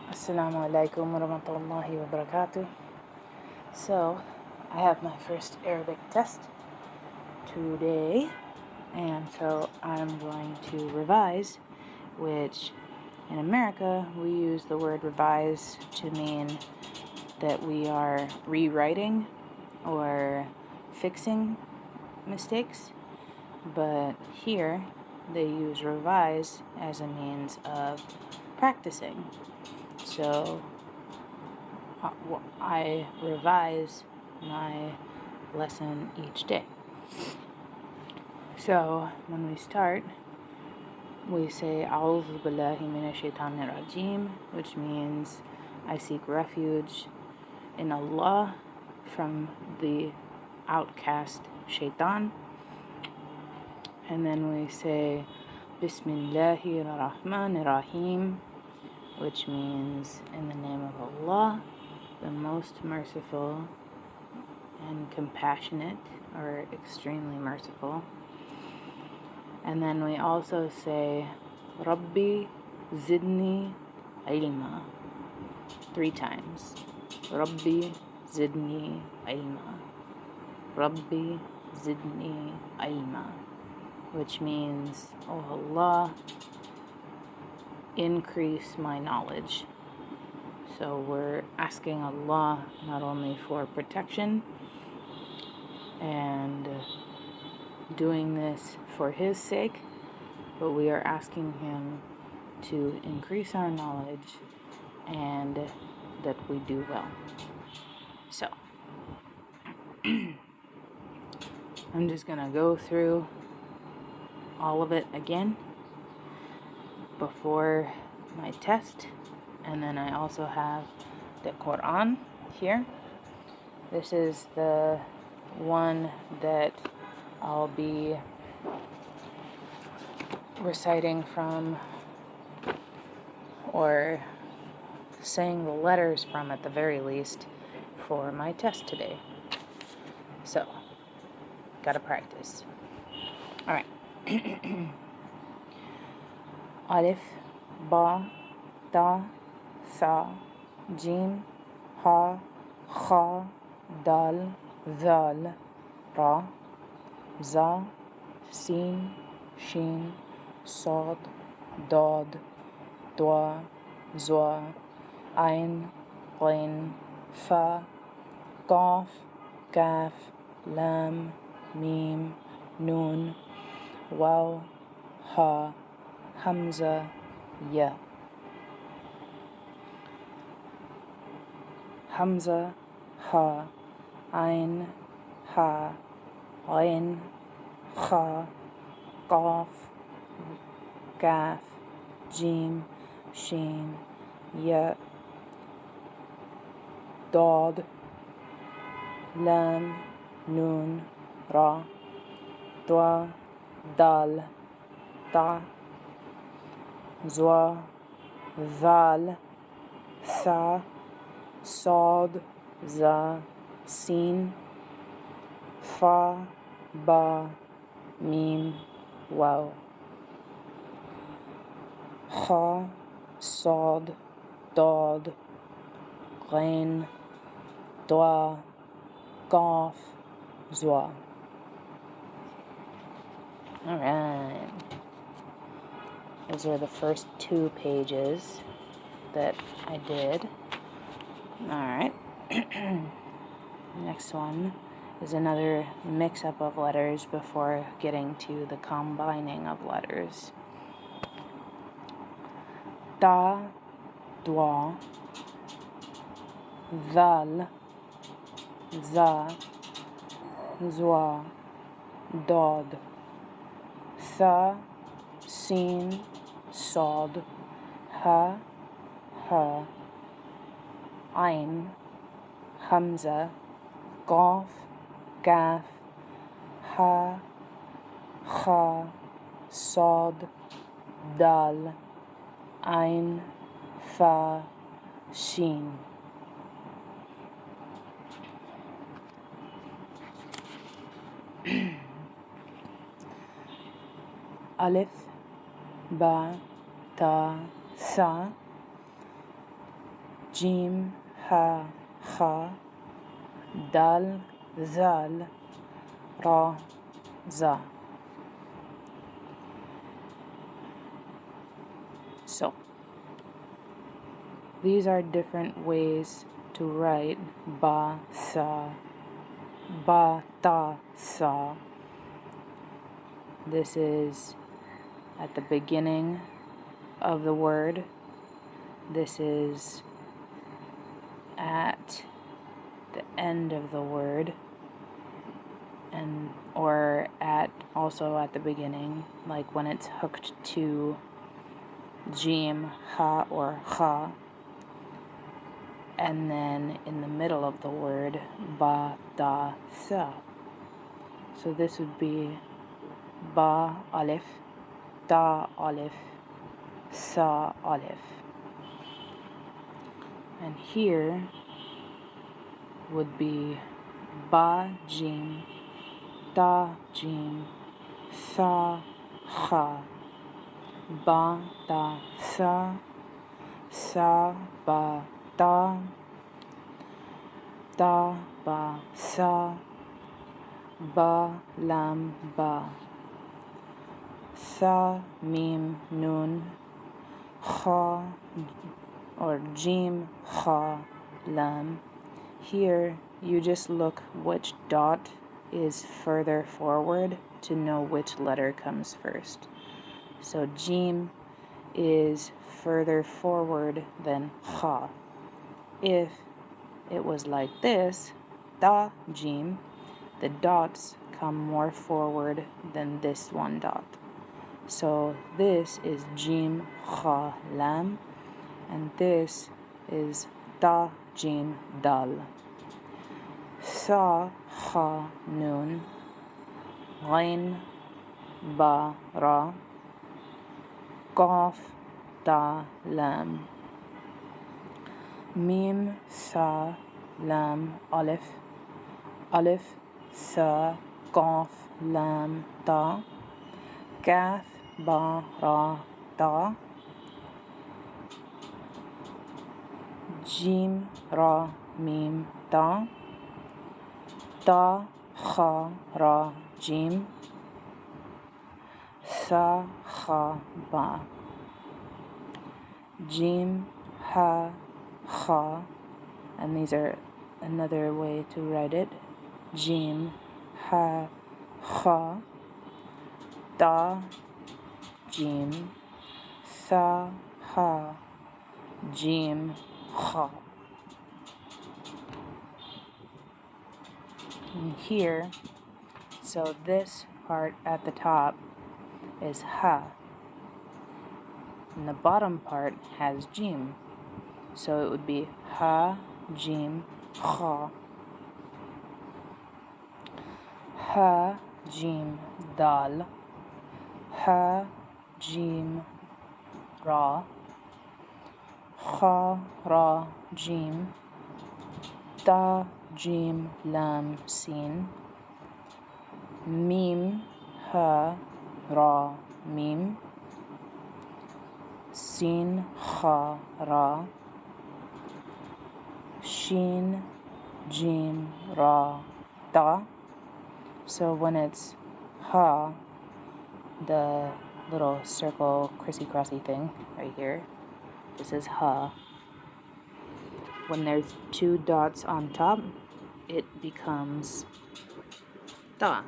Assalamu alaikum wa rahmatullahi wa barakatuh. So, I have my first Arabic test today, and so I'm going to revise, which in America we use the word revise to mean that we are rewriting or fixing mistakes, but here they use revise as a means of practicing. So I revise my lesson each day. So when we start, we say Audhubillah shaytan rajeem, which means I seek refuge in Allah from the outcast shaytan. And then we say Bismillah al-Rahman al-Rahim, which means in the name of Allah, the most merciful and compassionate, or extremely merciful. And then we also say Rabbi Zidni ilma 3 times. Rabbi Zidni ilma. Rabbi Zidni ilma, which means, oh Allah, increase my knowledge. So we're asking Allah not only for protection and doing this for His sake, but we are asking Him to increase our knowledge and that we do well. So I'm just going to go through all of it again before my test, and then I also have the Quran here. This is the one that I'll be reciting from, or saying the letters from at the very least, for my test today. So, gotta practice. Alright. Alif, Ba, Ta, Sa, Jim, Ha, Kha, Dal, Zal, Ra, Za, Sin, Shin, Sad, Dad, Dwa, Zwa, Ain, Ghain, Fa, Qaf, Kaf, Lam, Mim, Nun, Waw, Ha, Hamza, Ya. Hamza, Ha, Ain, Ha, Ghain, Kha, Qaf, Kaf, Jim, Shin, Ya, Dad, Lam, Nun, Ra, Dwa, Dal, Ta, Zwa, Zal, Tha, Sad, Za, Sin, Fa, Ba, Mim, Waw. Kha, Sad, Dad, Ghain, Dwa, Qaf, Zwa. Alright. Those are the first 2 pages that I did. Alright. Next one is another mix-up of letters before getting to the combining of letters. Ta, Dwa, Zal, Za, Zwa, Dad, Tha, Sin, Sad, Ha, Ha, Ain, Hamza, Qaf, Kaf, Ha, Kha, Sad, Dal, Ain, Fa, Shin. Alif, Ba, Ta, Sa, Jim, Ha, Kha, Dal, Zal, Ra, Za. So, these are different ways to write ba, sa, ba, ta, sa. This is at the beginning of the word. This is at the end of the word, and or also at the beginning, like when it's hooked to jim, ha, or kha, and then in the middle of the word ba, ta, sa. So this would be ba alif, ta alif, sa alif. And here would be ba jim, ta jim, sa kha, ba ta sa ba ta ba sa, ba lam ba, sa mim nun, kha or jim kha lam. Here you just look which dot is further forward to know which letter comes first. So jim is further forward than kha. If it was like this, ta jim, the dots come more forward than this one dot. So this is jim kha lam, and this is ta jim dal. Sa kha nun, ghain ba ra, qaf ta lam, mim sa lam alif, alif sa qaf lam ta, kaf ba ra ta, jim ra mim ta, ta kha ra jim, sa kha ba, jim ha kha, and these are another way to write it, jim ha kha, ta jim, sa ha jim kha. And here, so this part at the top is ha, and the bottom part has jim, so it would be ha jim kha, ha jim dal, ha jim ra, kha ra jim, ta jim lam sin, mim ha ra mim, sin kha ra, shin jim ra ta. So when it's ha, the little circle crissy-crossy thing right here, this is ha. When there's two dots on top, it becomes ta.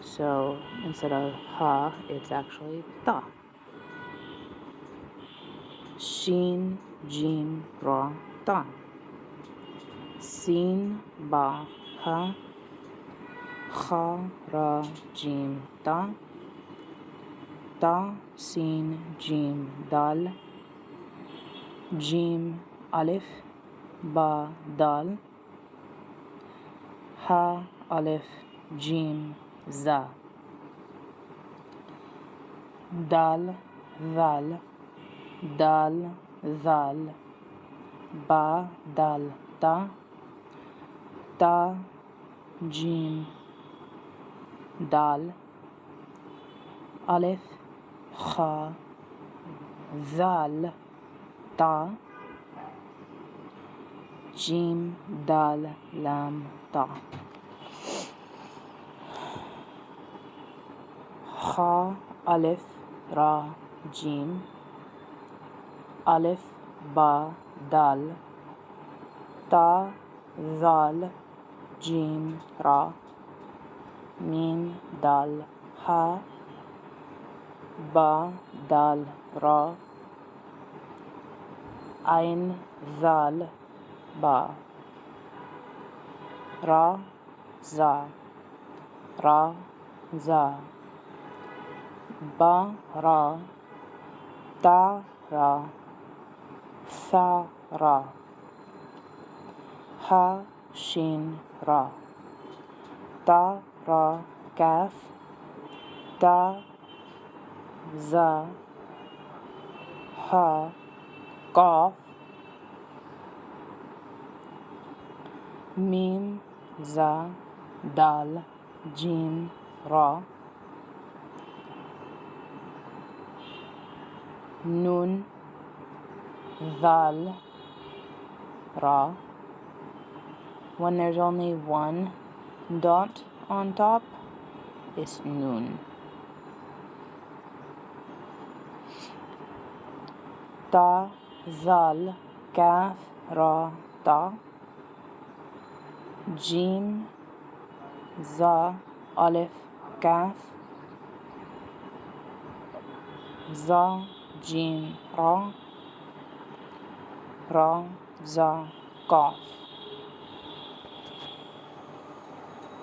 So instead of ha, it's actually ta. Shin jim ra ta, sin ba ha, kha ra jim ta, ta sin jim dal, jim alif ba dal, ha alif jim za, dal zal, dal zal, ba dal ta, ta jim dal, alif kha zal ta, Jim, Dal, Lam, Ta. Ha, Alif, Ra, Jim. Alif, Ba, Dal. Ta, Zal, Jim, Ra. Mim, Dal, Ha. Ba, Dal, Ra. Ain, Zal, Ba. Ra, Za. Ra, Za. Ba, Ra. Ta, Ra. Tha, Ra. Ha, Shin, Ra. Ta, Ra, Kaf. Ta, Za. Ha, Qaf. Mim, Za, Dal, Jim, Ra. Nun, Dhal, Ra. When there's only one dot on top, it's Nun. Ta, Zal, Kaf, Ra, Ta. Jim, Za, Alif, Kaf. Za, Jim, Ra. Ra, Za, Qaf.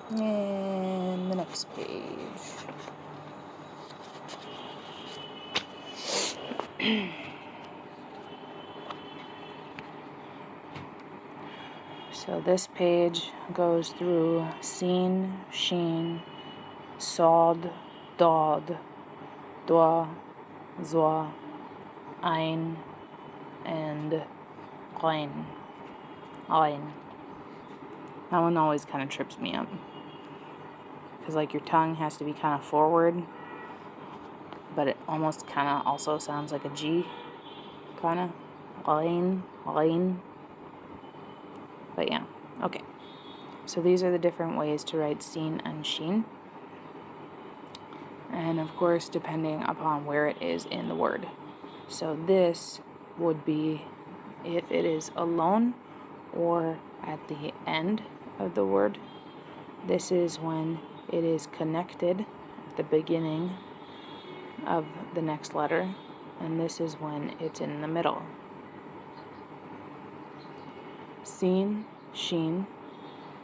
And the next page. So this page goes through Sin, Shin, Sod, Dod, Dwa, Zwa, Ain, and Qain. Ain. That one always kind of trips me up. Because like your tongue has to be kind of forward, but it almost kind of also sounds like a G. Kind of. Ain, Ain. But yeah, okay. So these are the different ways to write Sin and Shin. And of course, depending upon where it is in the word. So this would be if it is alone or at the end of the word. This is when it is connected at the beginning of the next letter. And this is when it's in the middle. Sin, Shin,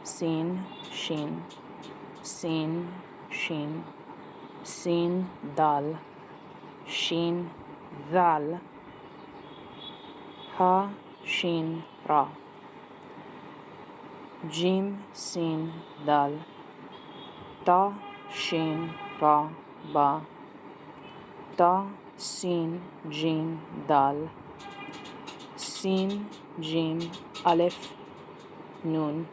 Sin, Shin, Sin, Shin, Sin, Dal, Shin, Dal, Ha, Shin, Ra. Jim, Sin, Dal, Ta, Shin, Ra, Ba. Ta, Sin, Jim, Dal, Sin, Jim, Alif, Nun.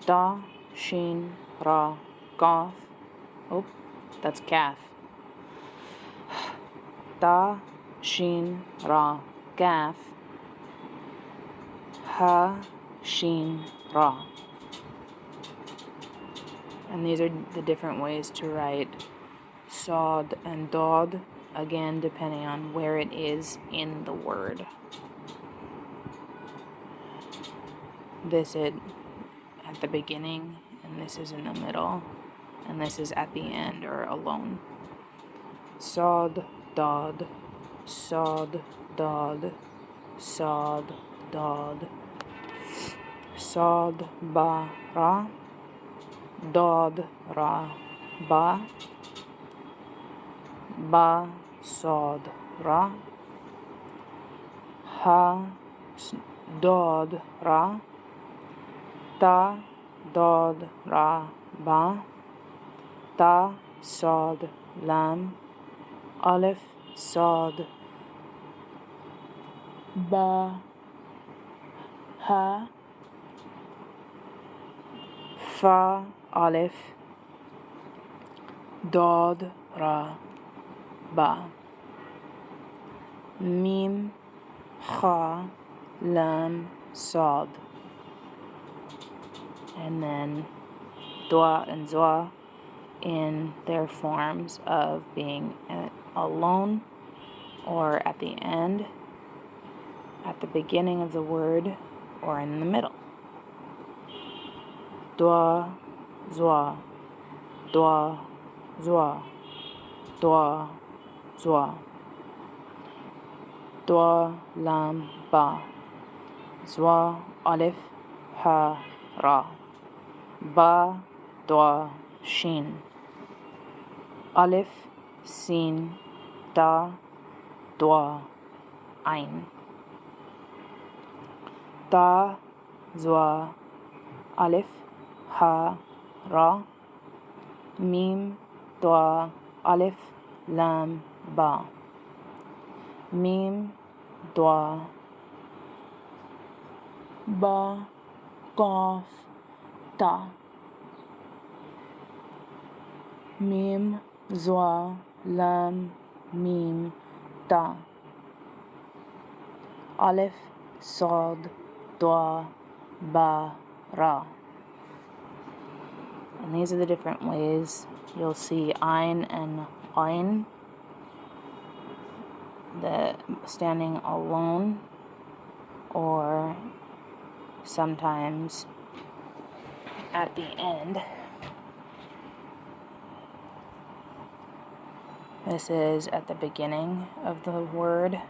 Ta, Shin, Ra, Qaf. Oh, that's Kaf. Ta, Shin, Ra, Kaf. Ha, Shin, Ra. And these are the different ways to write Sod and Dod, again depending on where it is in the word. This is at the beginning, and this is in the middle, and this is at the end or alone. Sod, Dod, Sod, Dod, Sod, Dod. Sod, Ba, Ra. Dod, Ra, Ba. Ba, Sod, Ra. Ha, Dod, Ra. Ta, Dod, Ra, Ba. Ta, Sod, Lam. Alif, Sod, Ba, Ha. Fa, Alif, Dod, Ra, Ba. Mim, Kha, Lam, Sod. And then dua and zwa in their forms of being alone or at the end, at the beginning of the word, or in the middle. Dua, zwa, dua, zwa, dua, zwa. Dua, lam, ba. Zwa, alif, ha, ra. Ba, dua, shin. Alif, sin, ta, dua, ein. Ta, zwa, alif, ha, ra. Mim, dua, alif, lam, ba. Mim, dua, ba, qaf, ta. Mim, zwa, lam, mim, ta. Alif, sad, dua, ba, ra. And these are the different ways you'll see ein and ein, the standing alone, or sometimes at the end. This is at the beginning of the word.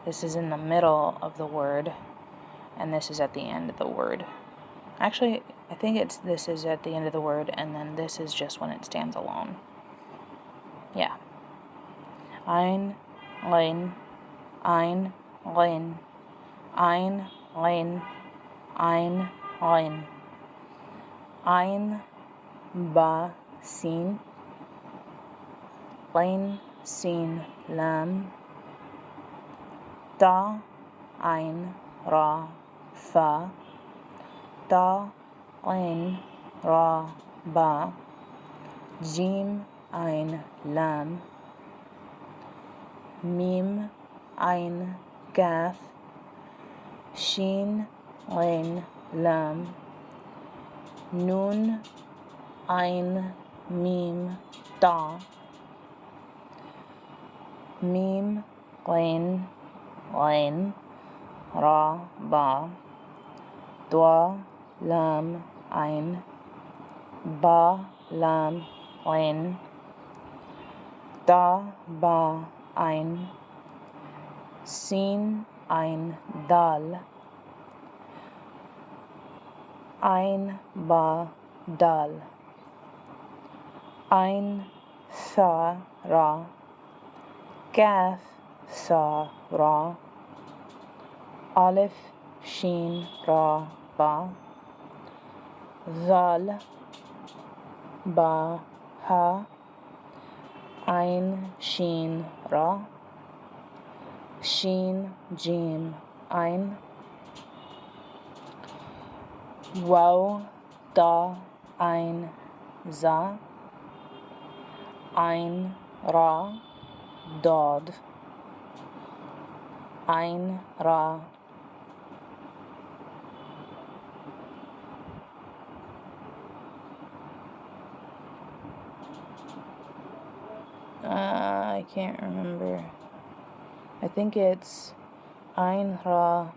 This is in the middle of the word. And this is at the end of the word. Actually, I think this is at the end of the word, and then this is just when it stands alone. Yeah. Ein, lein, ein, lein, ein, lein, ein, lein. Ein, ba, sin. Lein, sin, lam. Ta, ein, ra, fa. Ta, ein, ra, ba. Jim, ein, lam. Mim, ein, kaf. Shin, ein, lam. Nun, ein, mim, ta. Mim, lein, lein, ra, ba. Dua, lam, ein. Ba, lam, lein. Da, ba, ein. Sin, ein, dal. Ein, ba, dal. Ein, tha, ra. Kaf, tha, ra. Alif, shin, ra, ba. Zal, ba, ha. Ein, shin, ra. Shin, jim, ein. Waw, da, ein, za. Ein, ra, dod. Ein, ra. I can't remember. I think it's ein, ra,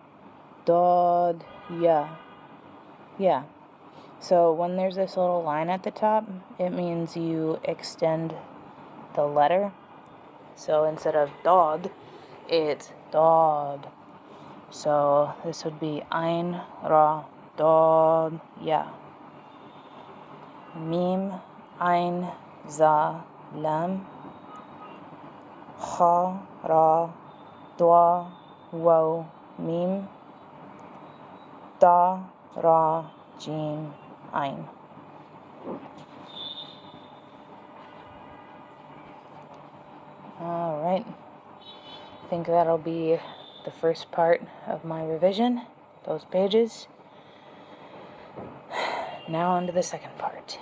dod, ya. Yeah. So when there's this little line at the top, it means you extend the letter. So instead of dod, it's dod. So this would be ein, ra, dod, ya. Mim, ein, za, lam. Ha, ra, dwa, waw, mim. Da, ra, jim, ein. Alright, I think that'll be the first part of my revision, those pages. Now on to the second part.